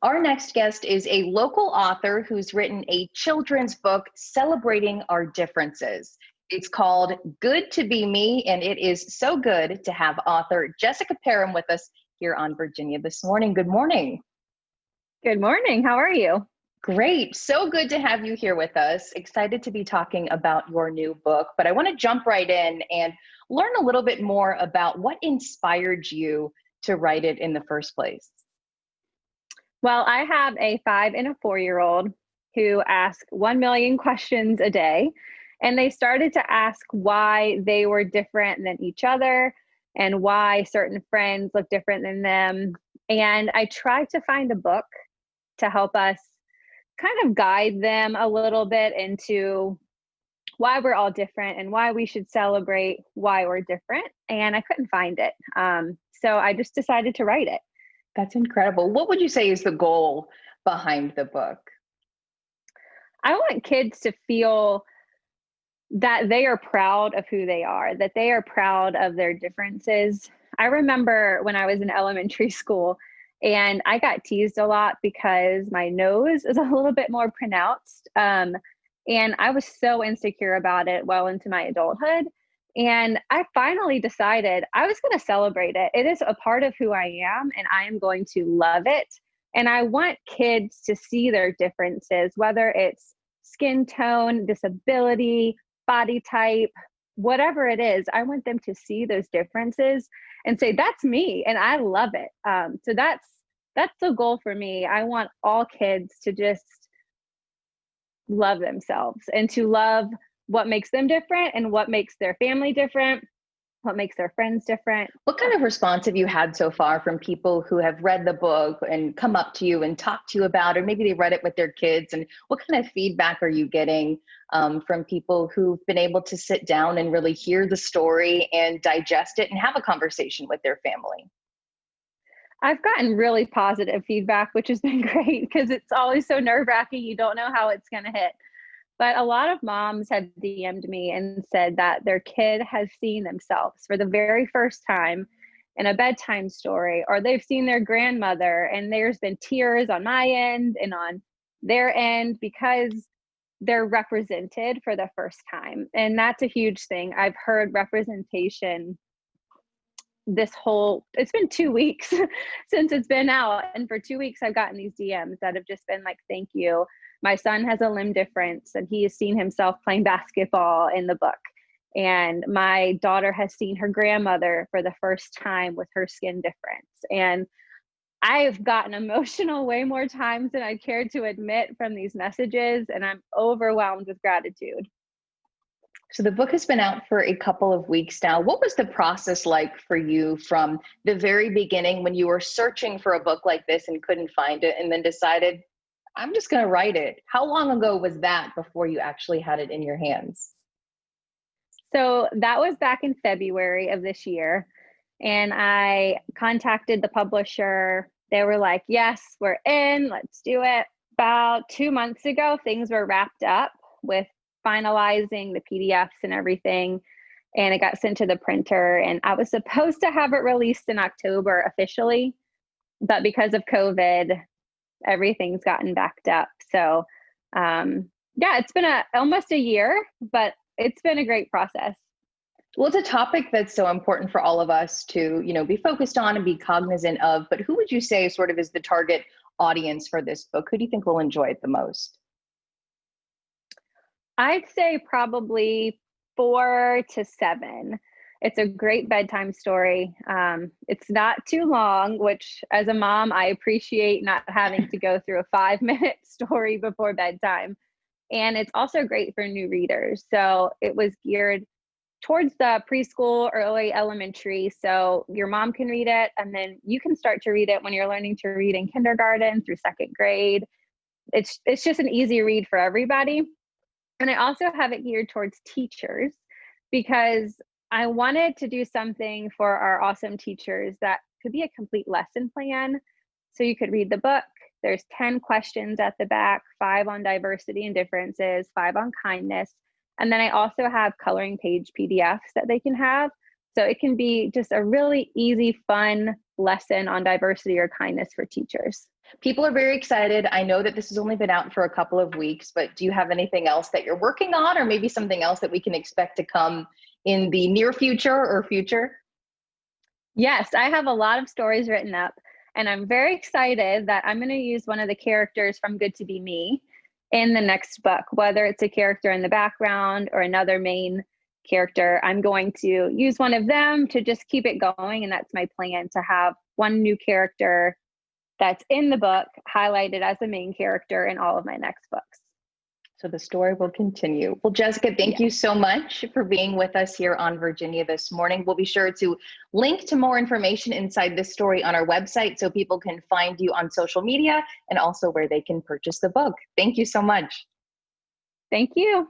Our next guest is a local author who's written a children's book celebrating our differences. It's called Good to Be Me, and it is so good to have author Jessica Parham with us here on Virginia this morning. Good morning. Good morning. How are you? Great. So good to have you here with us. Excited to be talking about your new book, but I want to jump right in and learn a little bit more about what inspired you to write it in the first place. Well, I have a 5 and a 4-year-old who ask 1 million questions a day. And they started to ask why they were different than each other and why certain friends look different than them. And I tried to find a book to help us kind of guide them a little bit into why we're all different and why we should celebrate why we're different. And I couldn't find it. So I just decided to write it. That's incredible. What would you say is the goal behind the book? I want kids to feel that they are proud of who they are, that they are proud of their differences. I remember when I was in elementary school and I got teased a lot because my nose is a little bit more pronounced. And I was so insecure about it well into my adulthood. And I finally decided I was going to celebrate it. It is a part of who I am, and I am going to love it. And I want kids to see their differences, whether it's skin tone, disability, body type, whatever it is. I want them to see those differences and say, that's me, and I love it. So that's the goal for me. I want all kids to just love themselves and to love what makes them different and what makes their family different, what makes their friends different. What kind of response have you had so far from people who have read the book and come up to you and talk to you about it? Or maybe they read it with their kids. And what kind of feedback are you getting from people who've been able to sit down and really hear the story and digest it and have a conversation with their family? I've gotten really positive feedback, which has been great because it's always so nerve-wracking. You don't know how it's going to hit. But a lot of moms have DM'd me and said that their kid has seen themselves for the very first time in a bedtime story, or they've seen their grandmother, and there's been tears on my end and on their end because they're represented for the first time. And that's a huge thing. I've heard representation it's been 2 weeks since it's been out, and for 2 weeks I've gotten these DMs that have just been like, thank you. My son has a limb difference and he has seen himself playing basketball in the book, and my daughter has seen her grandmother for the first time with her skin difference. And I've gotten emotional way more times than I care to admit from these messages, and I'm overwhelmed with gratitude. So the book has been out for a couple of weeks now. What was the process like for you from the very beginning when you were searching for a book like this and couldn't find it and then decided, I'm just going to write it? How long ago was that before you actually had it in your hands? So that was back in February of this year. And I contacted the publisher. They were like, yes, we're in, let's do it. About 2 months ago, things were wrapped up with finalizing the PDFs and everything. And it got sent to the printer. And I was supposed to have it released in October officially. But because of COVID, everything's gotten backed up. So yeah, it's been almost a year, but it's been a great process. Well, it's a topic that's so important for all of us to, be focused on and be cognizant of. But who would you say sort of is the target audience for this book? Who do you think will enjoy it the most? I'd say probably 4 to 7. It's a great bedtime story. It's not too long, which as a mom, I appreciate not having to go through a 5-minute story before bedtime. And it's also great for new readers. So it was geared towards the preschool, early elementary. So your mom can read it, and then you can start to read it when you're learning to read in kindergarten through 2nd grade. It's just an easy read for everybody. And I also have it geared towards teachers because I wanted to do something for our awesome teachers that could be a complete lesson plan. So you could read the book. There's 10 questions at the back, 5 on diversity and differences, 5 on kindness. And then I also have coloring page PDFs that they can have. So it can be just a really easy, fun lesson on diversity or kindness for teachers. People are very excited. I know that this has only been out for a couple of weeks, but do you have anything else that you're working on, or maybe something else that we can expect to come in the near future or future? Yes, I have a lot of stories written up, and I'm very excited that I'm going to use one of the characters from Good to Be Me in the next book, whether it's a character in the background or another main character. I'm going to use one of them to just keep it going, and that's my plan, to have one new character that's in the book highlighted as a main character in all of my next books. So the story will continue. Well, Jessica, thank you so much for being with us here on Virginia this morning. We'll be sure to link to more information inside this story on our website so people can find you on social media and also where they can purchase the book. Thank you so much. Thank you.